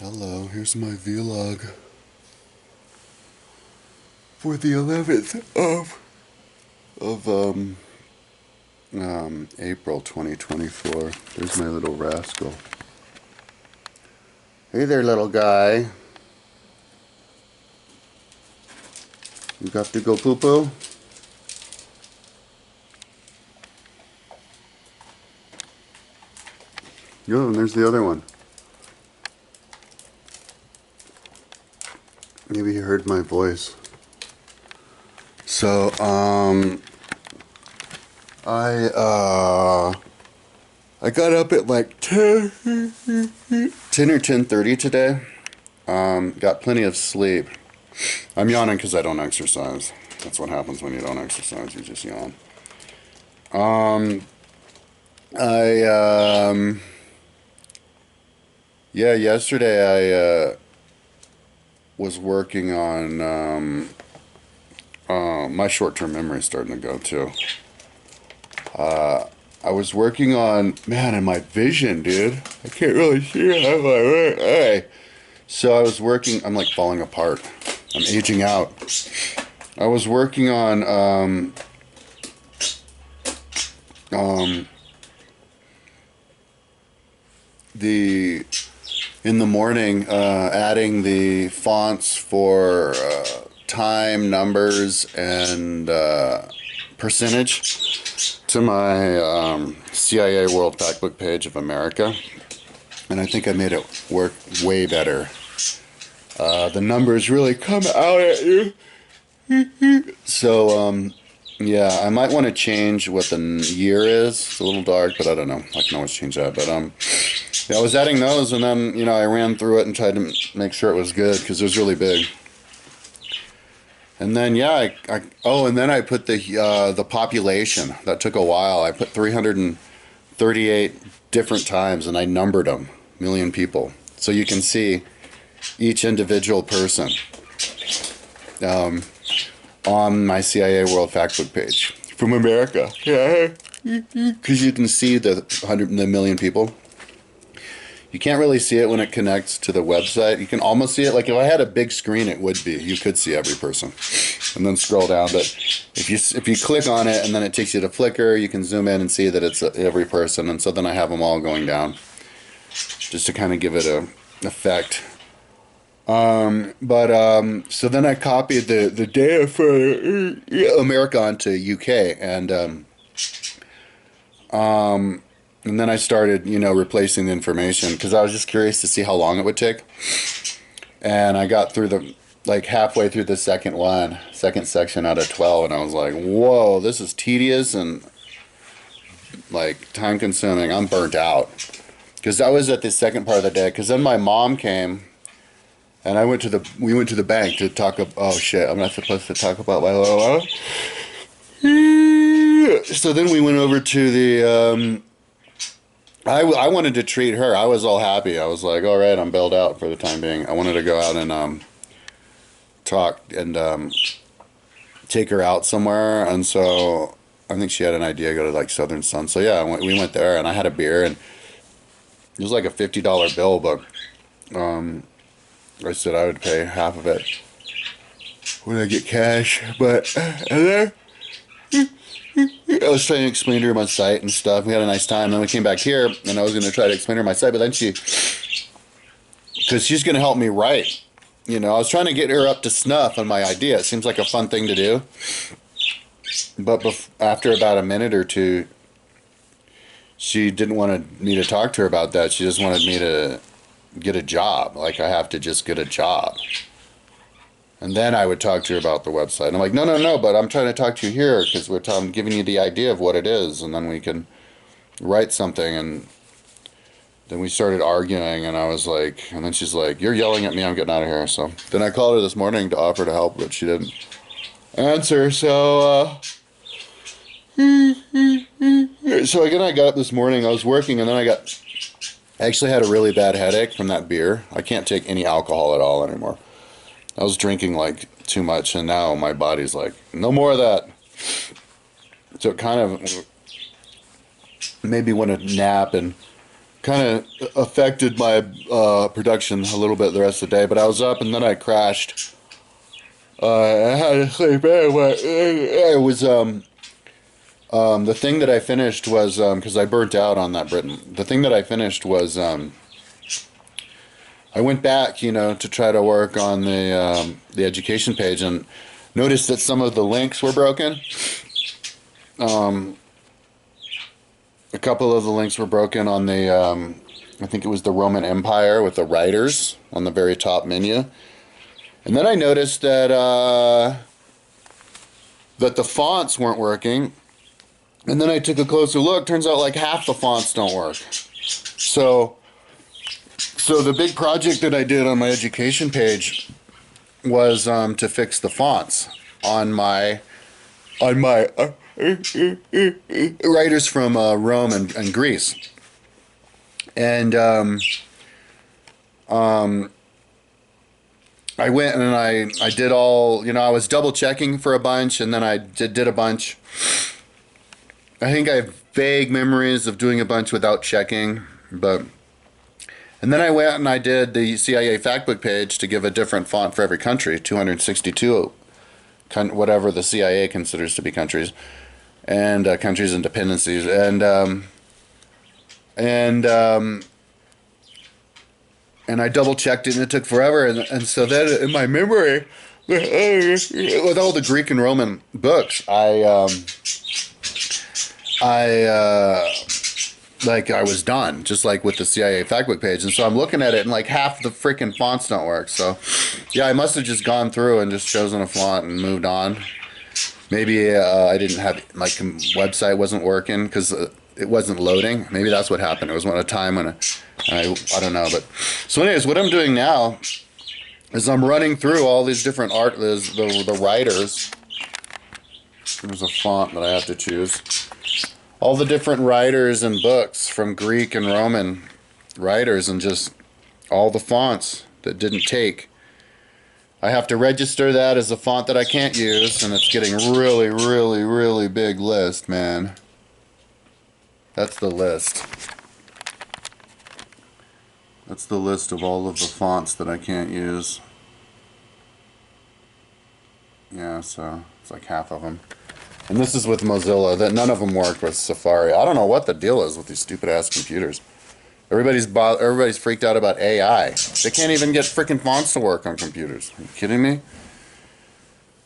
Hello, here's my vlog for the 11th of April 2024. There's my little rascal. Hey there, little guy. You got to go poo-poo? Yo, and there's the other one. Maybe you heard my voice. So, I got up at like 10 or 10:30 today. Got plenty of sleep. I'm yawning because I don't exercise. That's what happens when you don't exercise. You just yawn. Yeah, yesterday I was working on my short-term memory is starting to go too. I was working on, man, and my vision, dude. I can't really see it. I'm like, hey. So I was working, I'm like falling apart. I'm aging out. I was working on in the morning, adding the fonts for time, numbers, and percentage to my CIA World Factbook page of America. And I think I made it work way better. The numbers really come out at you. So, yeah, I might want to change what the year is. It's a little dark, but I don't know. I can always change that. But, yeah, I was adding those, and then, you know, I ran through it and tried to make sure it was good, because it was really big. And then, yeah, and then I put the population. That took a while. I put 338 different times, and I numbered them, million people. So you can see each individual person on my CIA World Factbook page from America. Yeah, because you can see the million people. You can't really see it when it connects to the website. You can almost see it. Like if I had a big screen, it would be. You could see every person. And then scroll down. But if you click on it and then it takes you to Flickr, you can zoom in and see that it's every person. And so then I have them all going down, just to kind of give it a effect. So then I copied the data for America onto UK, and then I started, you know, replacing the information because I was just curious to see how long it would take. And I got through halfway through the second section out of 12, and I was like, whoa, this is tedious and like time consuming. I'm burnt out because I was at the second part of the day. Because then my mom came, and we went to the bank to talk about. Oh shit, I'm not supposed to talk about my little. So then we went over to the. I wanted to treat her. I was all happy. I was like, all right, I'm bailed out for the time being. I wanted to go out and talk and take her out somewhere. And so I think she had an idea to go to like Southern Sun. So yeah, we went there, and I had a beer, and it was like a $50 bill, but I said I would pay half of it when I get cash. But and then I was trying to explain to her my site and stuff. We had a nice time. Then we came back here, and I was going to try to explain to her my site, but then because she's going to help me write. You know, I was trying to get her up to snuff on my idea. It seems like a fun thing to do. But after about a minute or two, she didn't want me to talk to her about that. She just wanted me to get a job. Like, I have to just get a job. And then I would talk to her about the website. And I'm like, no, but I'm trying to talk to you here because I'm giving you the idea of what it is, and then we can write something. And then we started arguing, and I was like, and then she's like, you're yelling at me, I'm getting out of here. So then I called her this morning to offer to help, but she didn't answer. So, so again, I got up this morning, I was working, and then I actually had a really bad headache from that beer. I can't take any alcohol at all anymore. I was drinking like too much, and now my body's like, no more of that. So it kind of made me want to nap, and kind of affected my production a little bit the rest of the day. But I was up and then I crashed. I had to sleep anyway. It was the thing that I finished was because I burnt out on that Britain. The thing that I finished was I went back, you know, to try to work on the education page and noticed that some of the links were broken. A couple of the links were broken on the I think it was the Roman Empire with the writers on the very top menu. And then I noticed that that the fonts weren't working. And then I took a closer look. Turns out like half the fonts don't work. So the big project that I did on my education page was to fix the fonts on my writers from Rome and Greece. And I went and I did all, you know, I was double checking for a bunch, and then I did a bunch. I think I have vague memories of doing a bunch without checking, but... And then I went and I did the CIA factbook page to give a different font for every country, 262, whatever the CIA considers to be countries, and countries and dependencies, and I double checked it, and it took forever, and so then in my memory, with all the Greek and Roman books, I was done, just like with the CIA factbook page. And so I'm looking at it and like half the freaking fonts don't work. So yeah, I must have just gone through and just chosen a font and moved on. Maybe I didn't have, my website wasn't working because it wasn't loading. Maybe that's what happened. It was a time when I don't know. But so anyways, what I'm doing now is I'm running through all these different the writers. There's a font that I have to choose. All the different writers and books from Greek and Roman writers, and just all the fonts that didn't take. I have to register that as a font that I can't use, and it's getting really, really, really big list, man. That's the list. That's the list of all of the fonts that I can't use. Yeah, so it's like half of them. And this is with Mozilla. That none of them worked with Safari. I don't know what the deal is with these stupid ass computers. Everybody's freaked out about AI. They can't even get freaking fonts to work on computers. Are you kidding me?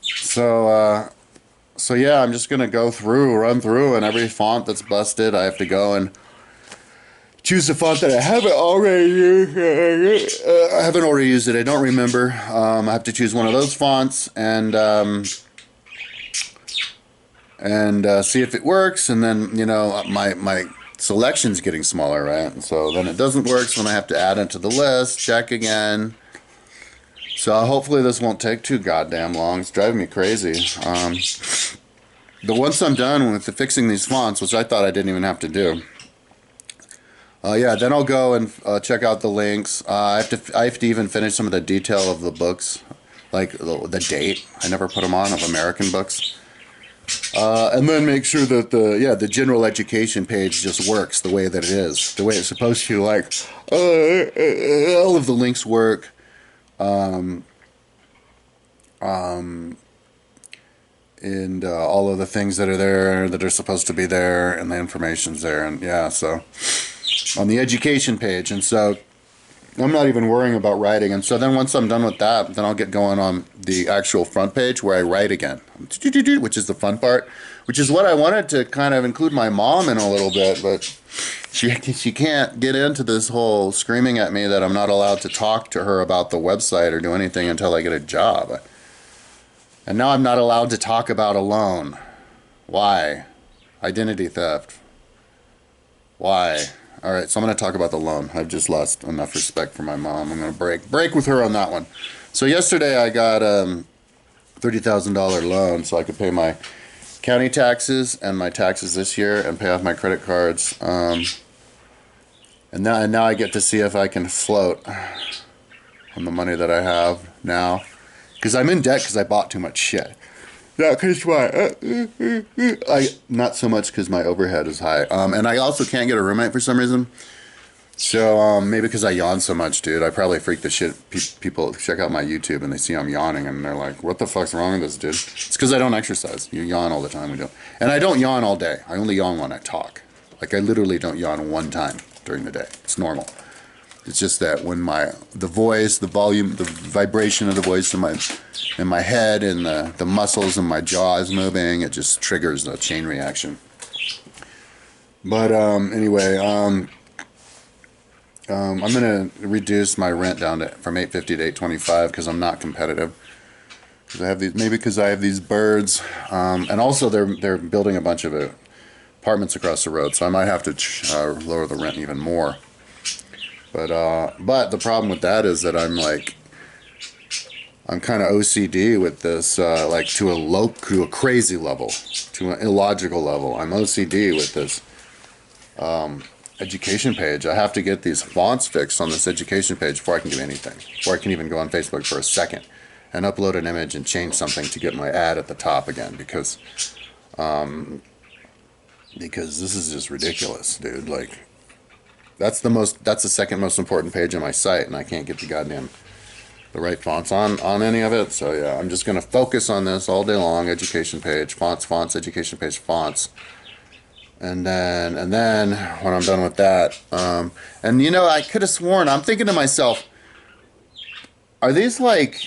So yeah, I'm just gonna run through, and every font that's busted, I have to go and choose a font that I haven't already used. I haven't already used it. I don't remember. I have to choose one of those fonts and see if it works, and then, you know, my selection's getting smaller, right? And so then it doesn't work, so then I have to add it to the list, check again. So hopefully this won't take too goddamn long. It's driving me crazy. But once I'm done with fixing these fonts, which I thought I didn't even have to do, yeah, then I'll go and check out the links. I have to even finish some of the detail of the books, like the date. I never put them on, of American books. And then make sure that the general education page just works the way that it is, the way it's supposed to. Like all of the links work, and all of the things that are there that are supposed to be there, and the information's there, and yeah, so on the education page. And so I'm not even worrying about writing. And so then once I'm done with that, then I'll get going on the actual front page where I write again, which is the fun part, which is what I wanted to kind of include my mom in a little bit, but she can't get into this whole screaming at me that I'm not allowed to talk to her about the website or do anything until I get a job. And now I'm not allowed to talk about a loan. Why? Identity theft. Why? All right, so I'm going to talk about the loan. I've just lost enough respect for my mom. I'm going to break with her on that one. So yesterday I got a $30,000 loan so I could pay my county taxes and my taxes this year and pay off my credit cards. And now I get to see if I can float on the money that I have now. Because I'm in debt because I bought too much shit. Not because not so much because my overhead is high. And I also can't get a roommate for some reason. So maybe because I yawn so much, dude, I probably freak the shit. People check out my YouTube and they see I'm yawning and they're like, "What the fuck's wrong with this dude?" It's because I don't exercise. You yawn all the time. We don't, and I don't yawn all day. I only yawn when I talk. Like I literally don't yawn one time during the day. It's normal. It's just that when the voice, the volume, the vibration of the voice in my head and the muscles in my jaw is moving, it just triggers a chain reaction. But anyway. I'm gonna reduce my rent down from $850 to $825 because I'm not competitive. Because I have these, maybe because I have these birds, and also they're building a bunch of apartments across the road, so I might have to lower the rent even more. But the problem with that is that I'm kind of OCD with this, like to a crazy level, to an illogical level. I'm OCD with this. Education page. I have to get these fonts fixed on this education page before I can do anything. Before I can even go on Facebook for a second and upload an image and change something to get my ad at the top again because this is just ridiculous, dude. Like that's the second most important page on my site and I can't get the right fonts on any of it. So yeah, I'm just gonna focus on this all day long. Education page, fonts, education page, fonts. And then when I'm done with that, and I could have sworn, I'm thinking to myself, are these like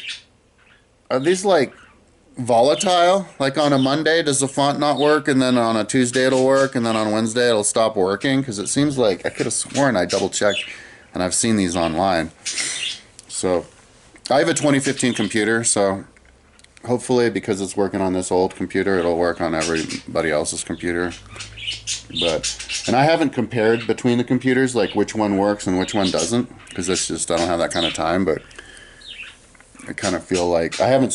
volatile? Like on a Monday, does the font not work, and then on a Tuesday it'll work, and then on Wednesday it'll stop working? Because it seems like I could have sworn I double checked, and I've seen these online. So I have a 2015 computer, so hopefully because it's working on this old computer, it'll work on everybody else's computer. And I haven't compared between the computers, like which one works and which one doesn't, because I don't have that kind of time. But I kind of feel like I don't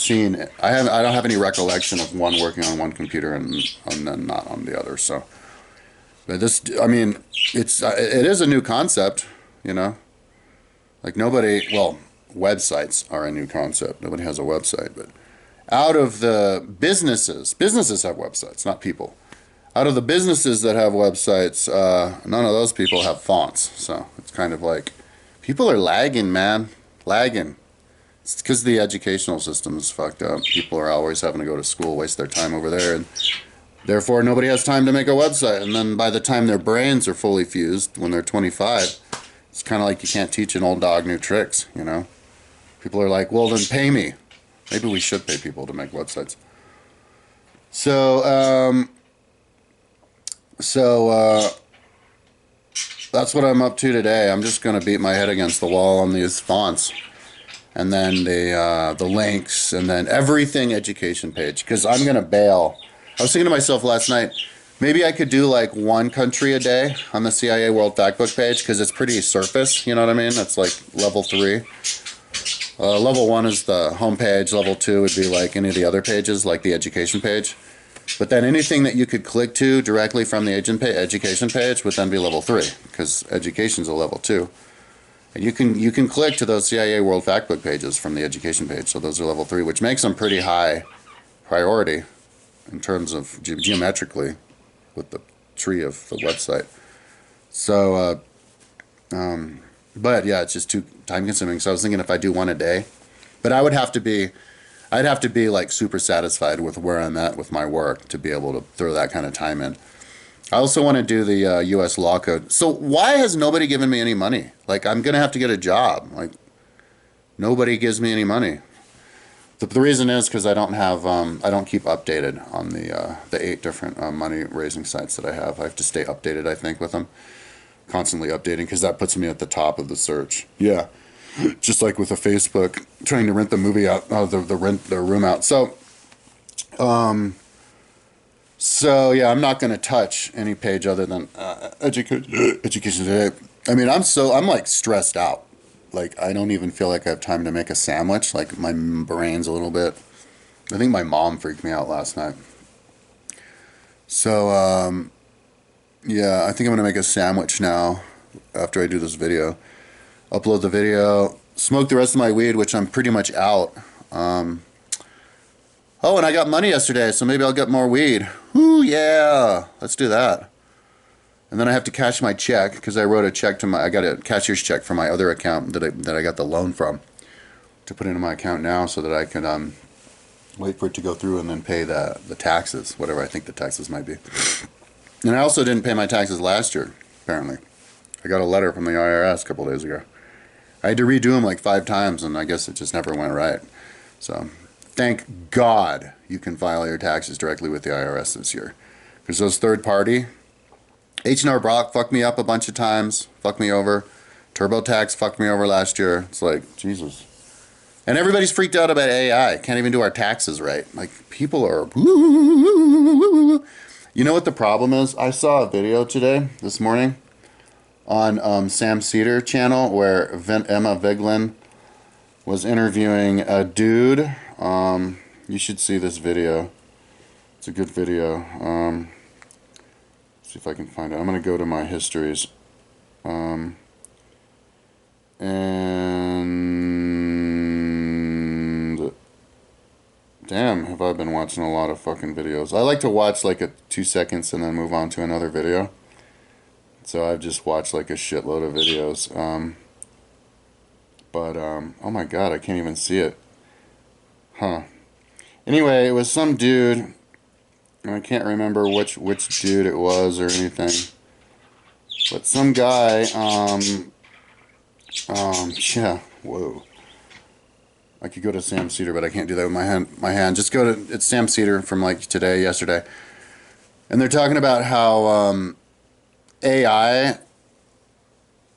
have any recollection of one working on one computer and then not on the other. So, but it is a new concept, like websites are a new concept. Nobody has a website, but out of the businesses have websites, not people. Out of the businesses that have websites, none of those people have fonts. So it's kind of like people are lagging, man. Lagging. It's because the educational system is fucked up. People are always having to go to school, waste their time over there, and therefore nobody has time to make a website. And then by the time their brains are fully fused, when they're 25, it's kind of like you can't teach an old dog new tricks, People are like, well, then pay me. Maybe we should pay people to make websites. So that's what I'm up to today. I'm just going to beat my head against the wall on these fonts. And then the links, and then everything education page. Because I'm going to bail. I was thinking to myself last night, maybe I could do like one country a day on the CIA World Factbook page, because it's pretty surface, you know what I mean? It's like level 3. Level 1 is the home page. Level 2 would be like any of the other pages, like the education page. But then anything that you could click to directly from the education page would then be level 3, because education's a level 2. And you can click to those CIA World Factbook pages from the education page, so those are level 3, which makes them pretty high priority in terms of geometrically with the tree of the website. So, but yeah, it's just too time consuming. So I was thinking if I do one a day, but I'd have to be like super satisfied with where I'm at with my work to be able to throw that kind of time in. I also want to do the U.S. law code. So why has nobody given me any money? Like, I'm going to have to get a job. Like, nobody gives me any money. The reason is because I don't keep updated on the 8 different money raising sites that I have. I have to stay updated, I think, with them. Constantly updating, because that puts me at the top of the search. Yeah. Just like with a Facebook, trying to rent the movie out, the room out. So yeah, I'm not going to touch any page other than education today. I mean, I'm like stressed out. Like, I don't even feel like I have time to make a sandwich. Like, my brain's a little bit. I think my mom freaked me out last night. So yeah, I think I'm going to make a sandwich now after I do this video. Upload the video, smoke the rest of my weed, which I'm pretty much out. Oh, and I got money yesterday, so maybe I'll get more weed. Whoo, yeah, let's do that. And then I have to cash my check because I wrote a check I got a cashier's check from my other account that I got the loan from to put into my account now so that I can wait for it to go through and then pay the taxes, whatever I think the taxes might be. And I also didn't pay my taxes last year, apparently. I got a letter from the IRS a couple days ago. I had to redo them like 5 times, and I guess it just never went right. So, thank God you can file your taxes directly with the IRS this year. Because those third party, H&R Block fucked me up a bunch of times, fucked me over. TurboTax fucked me over last year. It's like, Jesus. And everybody's freaked out about AI. Can't even do our taxes right. Like, people are... You know what the problem is? I saw a video this morning, on Sam Seder channel where Emma Vigeland was interviewing a dude. You should see this video. It's a good video. See if I can find it. I'm going to go to my histories. And damn, have I been watching a lot of fucking videos. I like to watch like a 2 seconds and then move on to another video. So I've just watched like a shitload of videos. Oh my god, I can't even see it. Huh. Anyway, it was some dude, and I can't remember which dude it was or anything. But some guy, yeah, whoa. I could go to Sam Seder, but I can't do that with my hand. Just go to, it's Sam Seder from like yesterday. And they're talking about how AI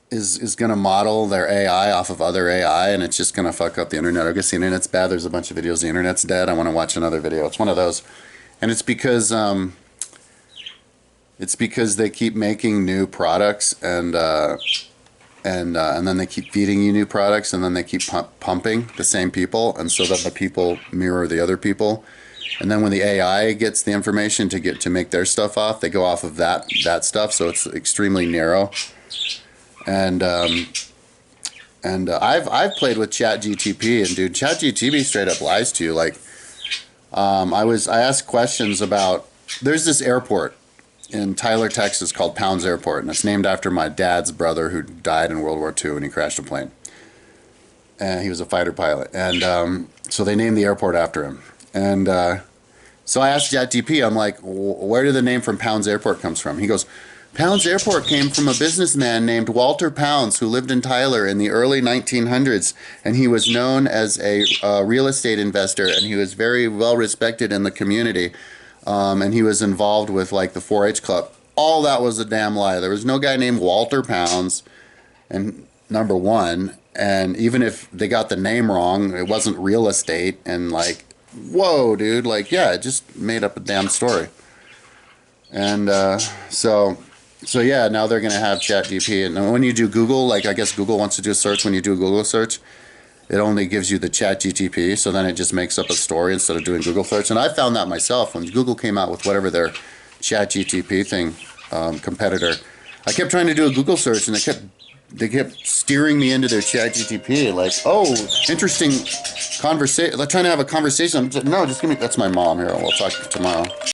is going to model their AI off of other AI, and it's just going to fuck up the internet. I guess the internet's bad. There's a bunch of videos. The internet's dead. I want to watch another video. It's one of those. And it's because they keep making new products and then they keep feeding you new products, and then they keep pumping the same people, and so that the people mirror the other people. And then when the AI gets the information to make their stuff off, they go off of that stuff. So it's extremely narrow. And I've played with ChatGTP, and dude, ChatGTP straight up lies to you. Like, I asked questions about, there's this airport in Tyler, Texas called Pounds Airport, and it's named after my dad's brother who died in World War II when he crashed a plane. And he was a fighter pilot, and so they named the airport after him. And so I asked ChatGPT, I'm like, where did the name from Pounds Airport comes from? He goes, Pounds Airport came from a businessman named Walter Pounds who lived in Tyler in the early 1900s, and he was known as a real estate investor, and he was very well respected in the community, and he was involved with like the 4-H club. All that was a damn lie. There was no guy named Walter Pounds, and number one, and even if they got the name wrong, it wasn't real estate, and like, whoa, dude, like, yeah, it just made up a damn story. And so yeah, now they're going to have ChatGPT. And when you do Google, like I guess Google wants to do a search. When you do a Google search, it only gives you the ChatGPT. So then it just makes up a story instead of doing Google search. And I found that myself when Google came out with whatever their ChatGPT thing, competitor. I kept trying to do a Google search, and they kept steering me into their ChatGPT. Like, oh, interesting conversation. They're trying to have a conversation. No, just give me. That's my mom here. We'll talk tomorrow.